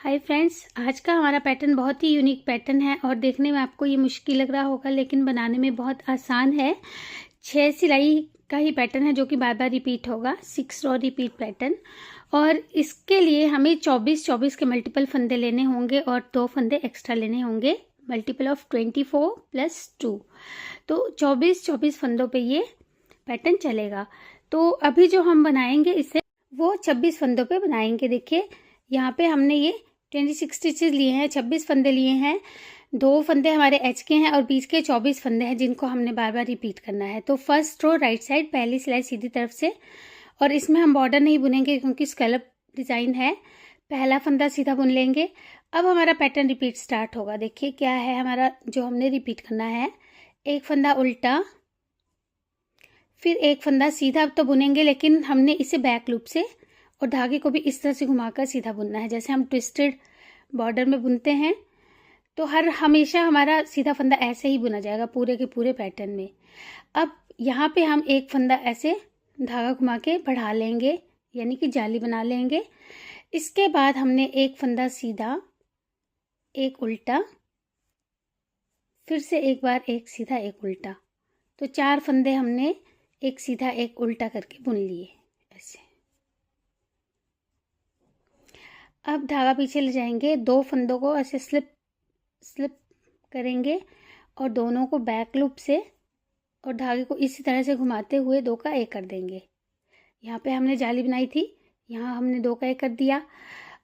Hi friends, आज का हमारा पैटर्न बहुत ही यूनिक पैटर्न है और देखने में आपको ये मुश्किल लग रहा होगा लेकिन बनाने में बहुत आसान है। 6 सिलाई का ही पैटर्न है जो कि बार बार रिपीट होगा, 6 रो रिपीट पैटर्न। और इसके लिए हमें 24 के मल्टीपल फंदे लेने होंगे और 2 फंदे एक्स्ट्रा लेने होंगे, मल्टीपल ऑफ 24 + 2। तो 24 फंदों पे ये पैटर्न चलेगा। तो अभी जो हम बनाएंगे इसे वो 26 फंदों पे बनाएंगे। देखिए यहाँ पे हमने ये 26 स्टिचेस लिए हैं, 26 फंदे लिए हैं। 2 फंदे हमारे एच के हैं और बीच के 24 फंदे हैं जिनको हमने बार बार रिपीट करना है। तो फर्स्ट रो राइट साइड, पहली सिलाई सीधी तरफ से, और इसमें हम बॉर्डर नहीं बुनेंगे क्योंकि स्कैलप डिज़ाइन है। पहला फंदा सीधा बुन लेंगे। अब हमारा पैटर्न रिपीट स्टार्ट होगा। देखिए क्या है हमारा जो हमने रिपीट करना है। एक फंदा उल्टा, फिर एक फंदा सीधा तो बुनेंगे लेकिन हमने इसे बैक लूप से और धागे को भी इस तरह से घुमाकर सीधा बुनना है जैसे हम ट्विस्टेड बॉर्डर में बुनते हैं। तो हमेशा हमारा सीधा फंदा ऐसे ही बुना जाएगा पूरे के पूरे पैटर्न में। अब यहाँ पे हम एक फंदा ऐसे धागा घुमा के बढ़ा लेंगे, यानी कि जाली बना लेंगे। इसके बाद हमने एक फंदा सीधा, एक उल्टा, फिर से एक बार एक सीधा एक उल्टा। तो 4 फंदे हमने एक सीधा एक उल्टा करके बुन लिए ऐसे। अब धागा पीछे ले जाएंगे, 2 फंदों को ऐसे स्लिप करेंगे और दोनों को बैक लूप से और धागे को इसी तरह से घुमाते हुए 2 का 1 कर देंगे। यहाँ पे हमने जाली बनाई थी, यहाँ हमने 2 का 1 कर दिया।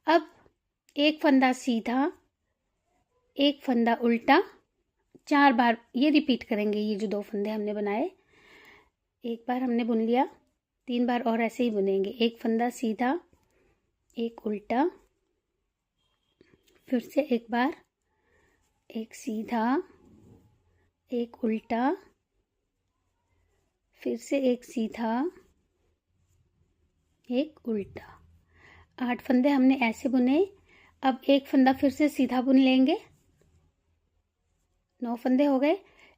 अब एक फंदा सीधा, एक फंदा उल्टा, 4 बार ये रिपीट करेंगे। ये जो 2 फंदे हमने बनाए, एक बार हमने बुन लिया, 3 बार और ऐसे ही बुनेंगे। एक फंदा सीधा, एक उल्टा, फिर से एक बार एक सीधा एक उल्टा, फिर से एक सीधा एक उल्टा। 8 फंदे हमने ऐसे बुने। अब एक फंदा फिर से सीधा बुन लेंगे, 9 फंदे हो गए।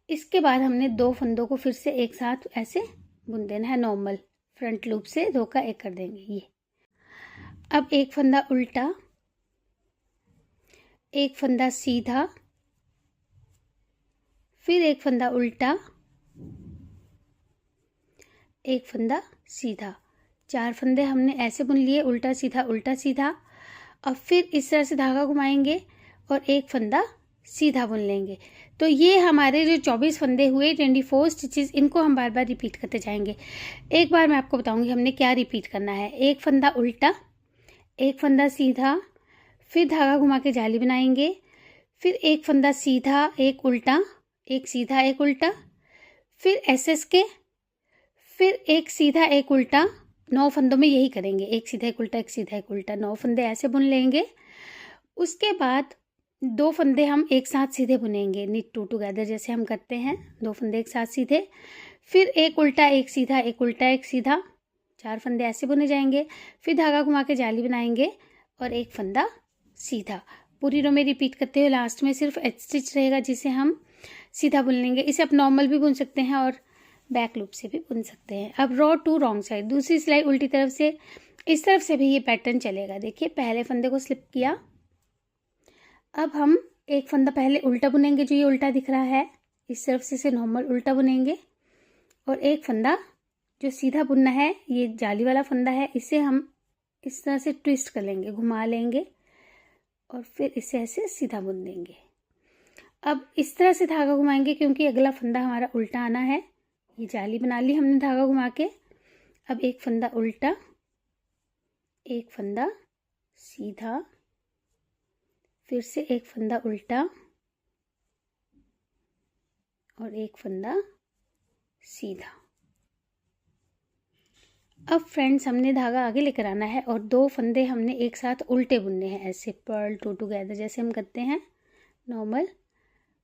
इसके बाद हमने 2 फंदों को फिर से एक साथ ऐसे बुन देना है, नॉर्मल फ्रंट लूप से 2 का 1 कर देंगे ये। अब एक फंदा उल्टा, एक फंदा सीधा, फिर एक फंदा उल्टा, एक फंदा सीधा। 4 फंदे हमने ऐसे बुन लिए, उल्टा सीधा। अब फिर इस तरह से धागा घुमाएंगे और एक फंदा सीधा बुन लेंगे। तो ये हमारे जो 24 फंदे हुए, 24 स्टिचेस, इनको हम बार बार रिपीट करते जाएंगे। एक बार मैं आपको बताऊंगी हमने क्या रिपीट करना है। एक फंदा उल्टा, एक फंदा सीधा, फिर धागा घुमा के जाली बनाएंगे, फिर एक फंदा सीधा एक उल्टा, एक सीधा एक उल्टा, फिर एसएस के, फिर एक सीधा एक उल्टा। 9 फंदों में यही करेंगे, एक सीधा एक उल्टा, एक सीधा एक उल्टा। 9 फंदे ऐसे बुन लेंगे। उसके बाद 2 फंदे हम एक साथ सीधे बुनेंगे, निट 2 टुगेदर जैसे हम करते हैं। 2 फंदे एक साथ सीधे, फिर एक उल्टा एक सीधा, एक उल्टा एक सीधा। 4 फंदे ऐसे बुने जाएंगे। फिर धागा घुमा के जाली बनाएंगे और एक फंदा सीधा। पूरी रो में रिपीट करते हुए लास्ट में सिर्फ एच स्टिच रहेगा जिसे हम सीधा बुन लेंगे। इसे आप नॉर्मल भी बुन सकते हैं और बैक लूप से भी बुन सकते हैं। अब रो 2 रॉन्ग साइड, दूसरी सिलाई उल्टी तरफ से, इस तरफ से भी ये पैटर्न चलेगा। देखिए पहले फंदे को स्लिप किया। अब हम एक फंदा पहले उल्टा बुनेंगे, जो ये उल्टा दिख रहा है, इस तरफ से इसे नॉर्मल उल्टा बुनेंगे। और एक फंदा जो सीधा बुनना है, ये जाली वाला फंदा है, इसे हम इस तरह से ट्विस्ट कर लेंगे, घुमा लेंगे और फिर इसे ऐसे सीधा बुन देंगे। अब इस तरह से धागा घुमाएंगे क्योंकि अगला फंदा हमारा उल्टा आना है। ये जाली बना ली हमने धागा घुमा के। अब एक फंदा उल्टा, एक फंदा सीधा, फिर से एक फंदा उल्टा और एक फंदा सीधा। अब फ्रेंड्स हमने धागा आगे लेकर आना है और 2 फंदे हमने एक साथ उल्टे बुनने हैं, ऐसे पर्ल 2 टुगेदर जैसे हम करते हैं नॉर्मल।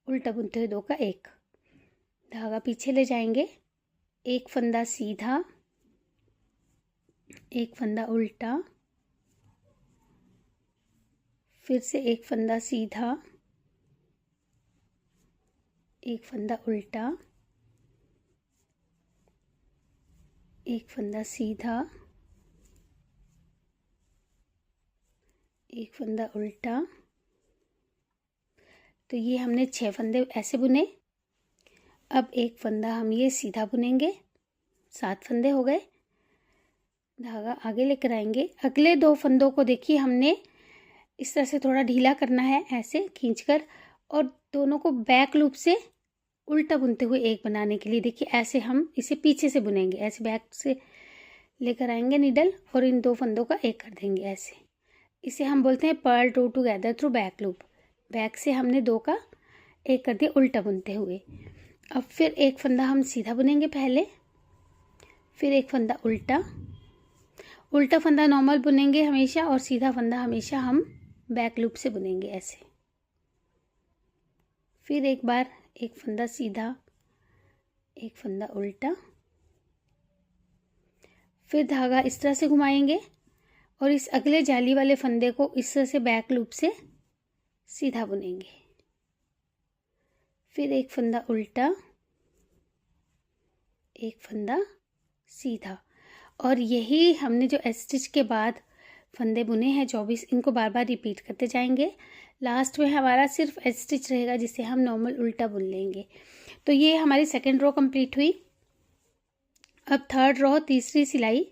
उल्टा बुनते हुए 2 का 1। धागा पीछे ले जाएंगे, एक फंदा सीधा, एक फंदा उल्टा, फिर से एक फंदा सीधा, एक फंदा उल्टा, एक फंदा सीधा, एक फंदा उल्टा। तो ये हमने 6 फंदे ऐसे बुने। अब एक फंदा हम ये सीधा बुनेंगे, 7 फंदे हो गए। धागा आगे लेकर आएंगे। अगले 2 फंदों को देखिए हमने इस तरह से थोड़ा ढीला करना है, ऐसे खींचकर, और दोनों को बैक लूप से उल्टा बुनते हुए एक बनाने के लिए देखिए ऐसे हम इसे पीछे से बुनेंगे। ऐसे बैक से लेकर आएंगे नीडल और इन 2 फंदों का एक कर देंगे ऐसे। इसे हम बोलते हैं purl two together through back loop. Back से हमने 2 का एक कर दिया उल्टा बुनते हुए। अब फिर एक फंदा हम सीधा बुनेंगे पहले, फिर एक फंदा उल्टा। उल्टा फंदा नॉर्मल बुनेंगे हमेशा और सीधा फंदा हमेशा हम बैक लूप से बुनेंगे ऐसे। फिर एक बार एक फंदा सीधा, एक फंदा उल्टा। फिर धागा इस तरह से घुमाएंगे और इस अगले जाली वाले फंदे को इस तरह से बैक लूप से सीधा बुनेंगे। फिर एक फंदा उल्टा, एक फंदा सीधा। और यही हमने जो स्टिच के बाद फंदे बुने हैं 24, इनको बार बार रिपीट करते जाएंगे। लास्ट में हमारा सिर्फ स्टिच रहेगा जिसे हम नॉर्मल उल्टा बुन लेंगे। तो ये हमारी सेकेंड रो कंप्लीट हुई। अब थर्ड रो, तीसरी सिलाई।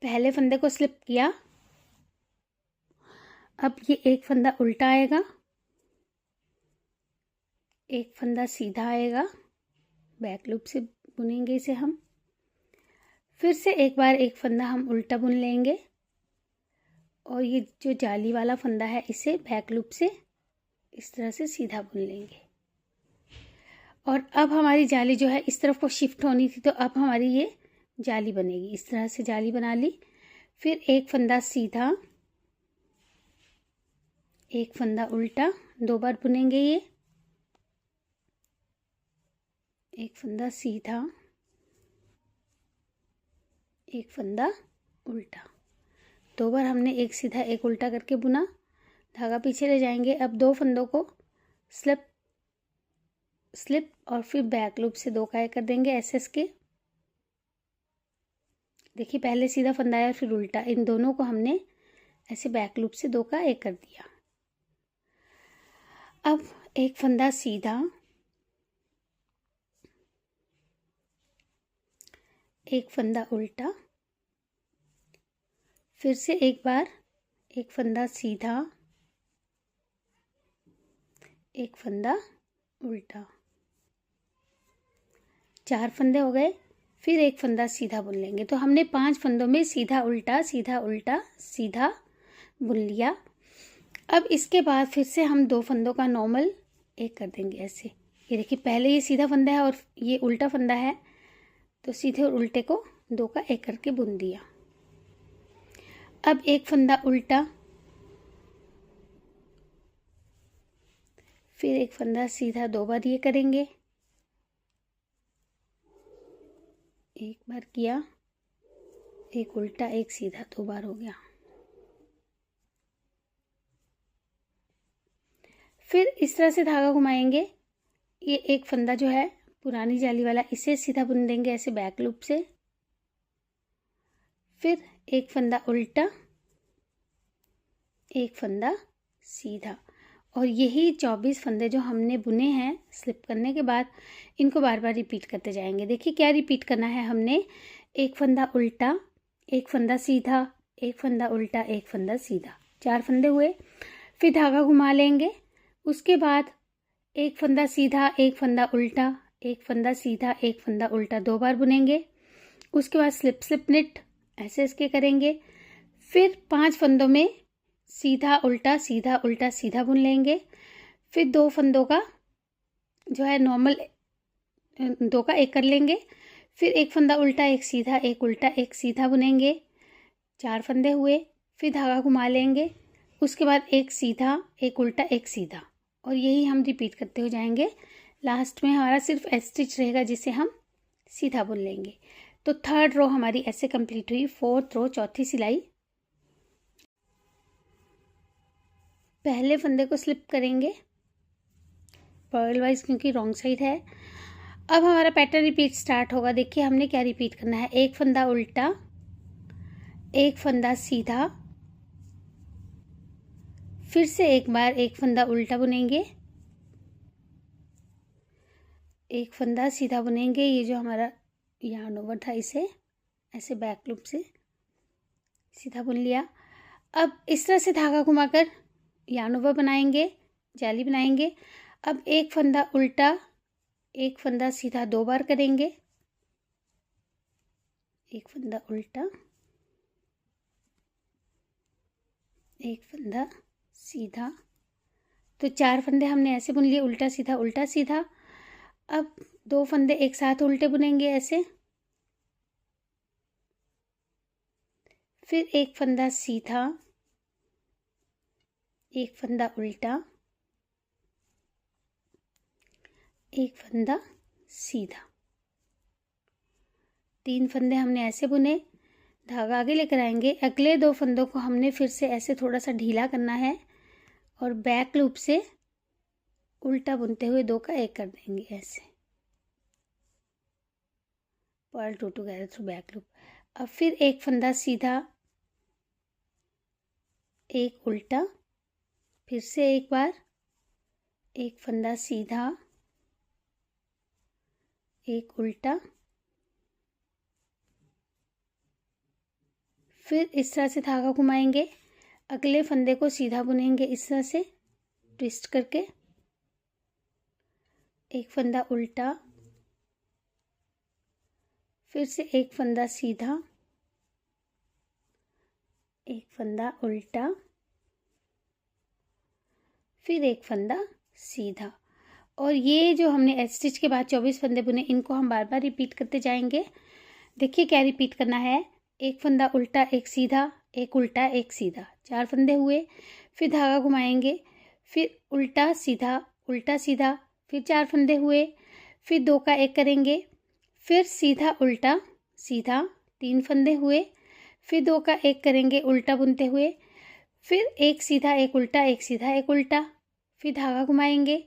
पहले फंदे को स्लिप किया। अब ये एक फंदा उल्टा आएगा, एक फंदा सीधा आएगा, बैक लूप से बुनेंगे इसे हम। फिर से एक बार एक फंदा हम उल्टा बुन लेंगे और ये जो जाली वाला फंदा है इसे बैक लूप से इस तरह से सीधा बुन लेंगे। और अब हमारी जाली जो है इस तरफ को शिफ्ट होनी थी, तो अब हमारी ये जाली बनेगी। इस तरह से जाली बना ली। फिर एक फंदा सीधा, एक फंदा उल्टा, 2 बार बुनेंगे ये। एक फंदा सीधा, एक फंदा उल्टा। 2 बार हमने एक सीधा एक उल्टा करके बुना। धागा पीछे ले जाएंगे। अब 2 फंदों को स्लिप और फिर बैक लूप से 2 का एक कर देंगे एसएस के। देखिए पहले सीधा फंदा आया फिर उल्टा, इन दोनों को हमने ऐसे बैक लूप से 2 का एक कर दिया। अब एक फंदा सीधा, एक फंदा उल्टा। फिर से एक बार एक फंदा सीधा, एक फंदा उल्टा। 4 फंदे हो गए। फिर एक फंदा सीधा बुन लेंगे। तो हमने 5 फंदों में सीधा उल्टा सीधा उल्टा सीधा बुन लिया। अब इसके बाद फिर से हम 2 फंदों का नॉर्मल एक कर देंगे ऐसे। ये देखिए पहले ये सीधा फंदा है और ये उल्टा फंदा है, तो सीधे और उल्टे को 2 का एक करके बुन दिया। अब एक फंदा उल्टा, फिर एक फंदा सीधा, 2 बार ये करेंगे। एक बार किया, एक उल्टा एक सीधा, 2 बार हो गया। फिर इस तरह से धागा घुमाएंगे। ये एक फंदा जो है पुरानी जाली वाला, इसे सीधा बुन देंगे ऐसे बैक लूप से। फिर एक फंदा उल्टा, एक फंदा सीधा। और यही 24 फंदे जो हमने बुने हैं स्लिप करने के बाद, इनको बार बार रिपीट करते जाएंगे। देखिए क्या रिपीट करना है हमने, एक फंदा उल्टा, एक फंदा सीधा, एक फंदा उल्टा, एक फंदा सीधा, 4 फंदे हुए। फिर धागा घुमा लेंगे। उसके बाद एक फंदा सीधा, एक फंदा उल्टा, एक फंदा सीधा, एक फंदा उल्टा, 2 बार बुनेंगे। उसके बाद स्लिप स्लिप निट ऐसे इसके करेंगे। फिर 5 फंदों में सीधा उल्टा सीधा बुन लेंगे। फिर 2 फंदों का जो है नॉर्मल 2 का एक कर लेंगे। फिर एक फंदा उल्टा एक सीधा एक उल्टा एक सीधा बुनेंगे, 4 फंदे हुए। फिर धागा घुमा लेंगे। उसके बाद एक सीधा एक उल्टा एक सीधा, और यही हम रिपीट करते हो जाएंगे। लास्ट में हमारा सिर्फ स्टिच रहेगा जिसे हम सीधा बुन लेंगे। तो थर्ड रो हमारी ऐसे कंप्लीट हुई। फोर्थ रो, चौथी सिलाई। पहले फंदे को स्लिप करेंगे पर्ल वाइज, क्योंकि रॉन्ग साइड है। अब हमारा पैटर्न रिपीट स्टार्ट होगा। देखिए हमने क्या रिपीट करना है, एक फंदा उल्टा, एक फंदा सीधा, फिर से एक बार एक फंदा उल्टा बुनेंगे, एक फंदा सीधा बुनेंगे। ये जो हमारा yarn ओवर था इसे ऐसे बैक लूप से सीधा बुन लिया। अब इस तरह से धागा घुमाकर yarn ओवर बनाएंगे, जाली बनाएंगे। अब एक फंदा उल्टा, एक फंदा सीधा 2 बार करेंगे, एक फंदा उल्टा, एक फंदा सीधा। तो 4 फंदे हमने ऐसे बुन लिए, उल्टा सीधा उल्टा सीधा। अब 2 फंदे एक साथ उल्टे बुनेंगे ऐसे, फिर एक फंदा सीधा, एक फंदा उल्टा, एक फंदा सीधा। 3 फंदे हमने ऐसे बुने, धागा आगे लेकर आएंगे। अगले 2 फंदों को हमने फिर से ऐसे थोड़ा सा ढीला करना है और बैक लूप से उल्टा बुनते हुए 2 का 1 कर देंगे ऐसे, purl 2 together through back loop. अब फिर एक फंदा सीधा, एक उल्टा, फिर से एक बार एक फंदा सीधा, एक उल्टा, फिर इस तरह से धागा घुमाएंगे। अगले फंदे को सीधा बुनेंगे इस तरह से ट्विस्ट करके, एक फंदा उल्टा, फिर से एक फंदा सीधा, एक फंदा उल्टा, फिर एक फंदा सीधा। और ये जो हमने एच स्टिच के बाद 24 फंदे बुने, इनको हम बार बार रिपीट करते जाएंगे। देखिए क्या रिपीट करना है, एक फंदा उल्टा, एक सीधा, एक उल्टा, एक सीधा, 4 फंदे हुए। फिर धागा घुमाएंगे, फिर उल्टा सीधा, फिर 4 फंदे हुए, फिर 2 का 1 करेंगे, फिर सीधा उल्टा सीधा, 3 फंदे हुए, फिर 2 का 1 करेंगे उल्टा बुनते हुए, फिर एक सीधा एक उल्टा, एक सीधा एक उल्टा, फिर धागा घुमाएंगे,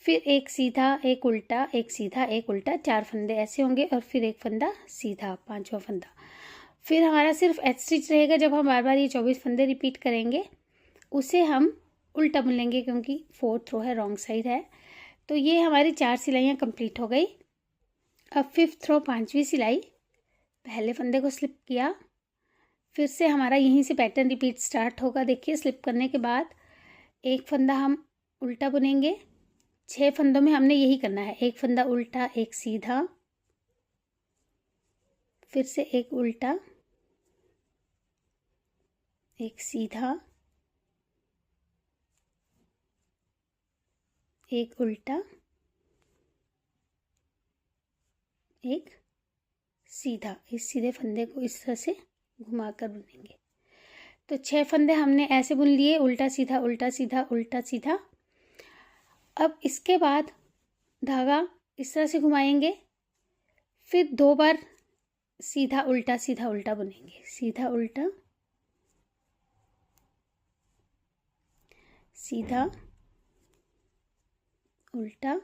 फिर एक सीधा एक उल्टा, एक सीधा एक उल्टा, 4 फंदे ऐसे होंगे और फिर एक फंदा सीधा, 5वां फंदा। फिर हमारा सिर्फ एच स्टिच रहेगा। जब हम बार बार ये 24 फंदे रिपीट करेंगे उसे हम उल्टा बुन लेंगे, क्योंकि 4th रो है, रॉन्ग साइड है। तो ये हमारी 4 सिलाइयाँ कंप्लीट हो गई। अब 5th रो 5वीं सिलाई, पहले फंदे को स्लिप किया, फिर से हमारा यहीं से पैटर्न रिपीट स्टार्ट होगा। देखिए स्लिप करने के बाद एक फंदा हम उल्टा बुनेंगे। 6 फंदों में हमने यही करना है, एक फंदा उल्टा, एक सीधा, फिर से एक उल्टा, एक सीधा, एक उल्टा, एक सीधा। इस सीधे फंदे को इस तरह से घुमाकर बुनेंगे। तो 6 फंदे हमने ऐसे बुन लिए, उल्टा सीधा उल्टा सीधा उल्टा सीधा। अब इसके बाद धागा इस तरह से घुमाएंगे, फिर 2 बार सीधा उल्टा बुनेंगे, सीधा उल्टा सीधा उल्टा,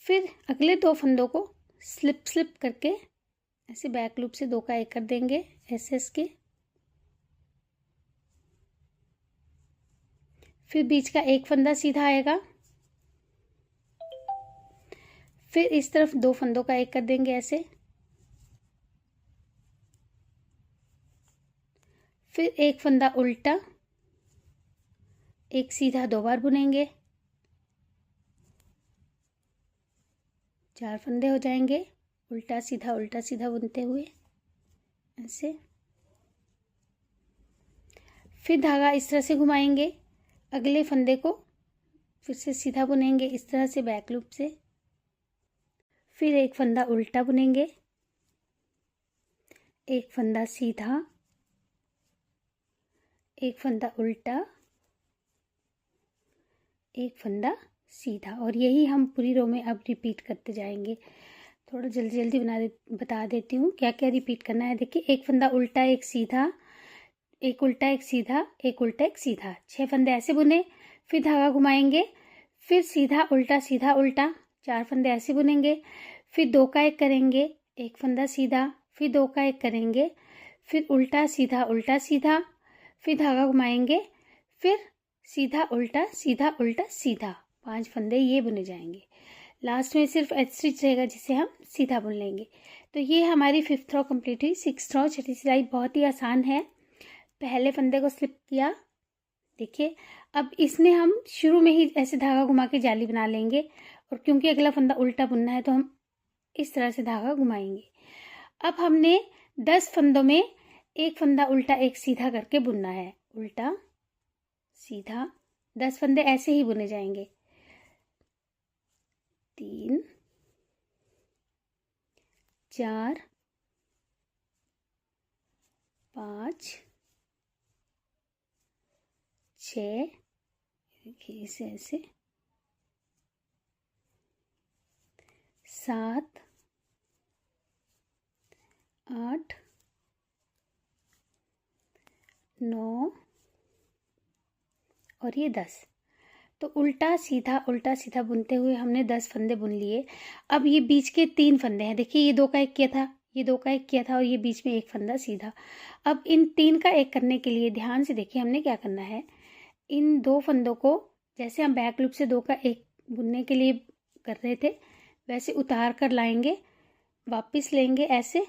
फिर अगले 2 फंदों को स्लिप करके ऐसे बैक लूप से 2 का 1 कर देंगे एस के, फिर बीच का एक फंदा सीधा आएगा, फिर इस तरफ 2 फंदों का 1 कर देंगे ऐसे, फिर एक फंदा उल्टा, एक सीधा 2 बार बुनेंगे, 4 फंदे हो जाएंगे उल्टा सीधा बुनते हुए ऐसे। फिर धागा इस तरह से घुमाएंगे, अगले फंदे को फिर से सीधा बुनेंगे इस तरह से बैक लूप से, फिर एक फंदा उल्टा बुनेंगे, एक फंदा सीधा, एक फंदा उल्टा, एक फंदा सीधा। और यही हम पूरी रो में अब रिपीट करते जाएंगे। थोड़ा जल्दी बता देती हूँ क्या क्या रिपीट करना है। देखिए एक फंदा उल्टा, एक सीधा, एक उल्टा, एक सीधा, एक उल्टा, एक सीधा, 6 फंदे ऐसे बुने। फिर धागा घुमाएंगे, फिर सीधा उल्टा, 4 फंदे ऐसे बुनेंगे, फिर 2 का 1 करेंगे, एक फंदा सीधा, फिर 2 का 1 करेंगे, फिर उल्टा सीधा उल्टा सीधा, फिर धागा घुमाएंगे, फिर सीधा उल्टा सीधा उल्टा सीधा, 5 फंदे ये बुने जाएंगे। लास्ट में सिर्फ एच स्टिच रहेगा जिसे हम सीधा बुन लेंगे। तो ये हमारी 5th रो कंप्लीट हुई। 6th रो छठी सिलाई बहुत ही आसान है। पहले फंदे को स्लिप किया, देखिए अब इसमें हम शुरू में ही ऐसे धागा घुमा के जाली बना लेंगे, और क्योंकि अगला फंदा उल्टा बुनना है तो हम इस तरह से धागा घुमाएंगे। अब हमने 10 फंदों में एक फंदा उल्टा एक सीधा करके बुनना है, उल्टा सीधा 10 फंदे ऐसे ही बुने जाएंगे। 3 4 5 6, देखिए इसे ऐसे, 7 8 9 और ये 10। तो उल्टा सीधा बुनते हुए हमने 10 फंदे बुन लिए। अब ये बीच के 3 फंदे हैं, देखिए ये 2 का 1 किया था, ये 2 का 1 किया था, और ये बीच में एक फंदा सीधा। अब इन 3 का 1 करने के लिए ध्यान से देखिए हमने क्या करना है। इन 2 फंदों को जैसे हम बैक लूप से 2 का 1 बुनने के लिए कर रहे थे वैसे उतार कर लाएंगे, वापस लेंगे ऐसे,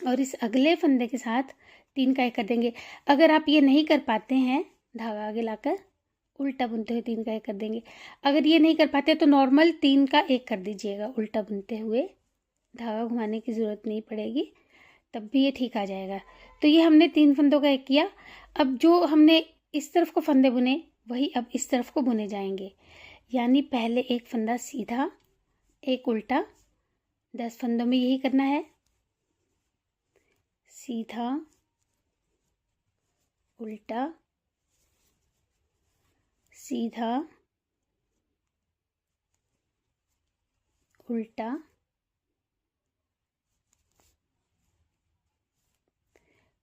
और इस अगले फंदे के साथ 3 का 1 कर देंगे। अगर आप ये नहीं कर पाते हैं, धागा आगे लाकर उल्टा बुनते हुए 3 का 1 कर देंगे। अगर ये नहीं कर पाते तो नॉर्मल 3 का 1 कर दीजिएगा, उल्टा बुनते हुए धागा घुमाने की ज़रूरत नहीं पड़ेगी, तब भी ये ठीक आ जाएगा। तो ये हमने 3 फंदों का 1 किया। अब जो हमने इस तरफ को फंदे बुने वही अब इस तरफ को बुने जाएंगे, यानी पहले एक फंदा सीधा एक उल्टा, 10 फंदों में यही करना है, सीधा उल्टा सीधा उल्टा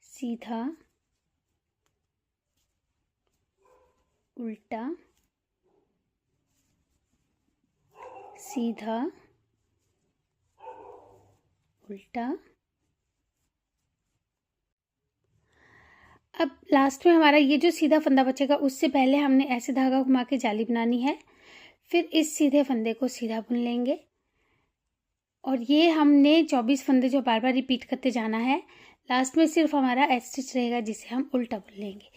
सीधा उल्टा सीधा उल्टा। अब लास्ट में हमारा ये जो सीधा फंदा बचेगा उससे पहले हमने ऐसे धागा घुमा के जाली बनानी है, फिर इस सीधे फंदे को सीधा बुन लेंगे, और ये हमने 24 फंदे जो बार बार रिपीट करते जाना है। लास्ट में सिर्फ हमारा एच स्टिच रहेगा जिसे हम उल्टा बुन लेंगे।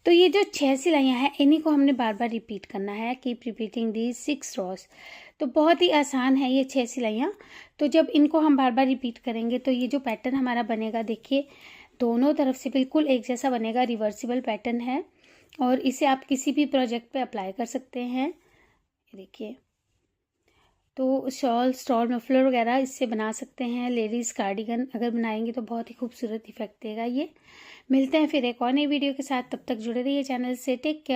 तो ये जो 6 सिलाइयाँ हैं इन्हीं को हमने बार बार रिपीट करना है, कीप रिपीटिंग दी 6 रॉस। तो बहुत ही आसान है ये 6 सिलाइयाँ। तो जब इनको हम बार बार रिपीट करेंगे तो ये जो पैटर्न हमारा बनेगा, देखिए दोनों तरफ से बिल्कुल एक जैसा बनेगा, रिवर्सिबल पैटर्न है, और इसे आप किसी भी प्रोजेक्ट पे अप्लाई कर सकते हैं। देखिए तो शॉल, स्टॉल, मफलर वगैरह इससे बना सकते हैं। लेडीज़ कार्डिगन अगर बनाएंगे तो बहुत ही खूबसूरत इफेक्ट देगा ये। मिलते हैं फिर एक और नई वीडियो के साथ, तब तक जुड़े रहिए चैनल से। Take care.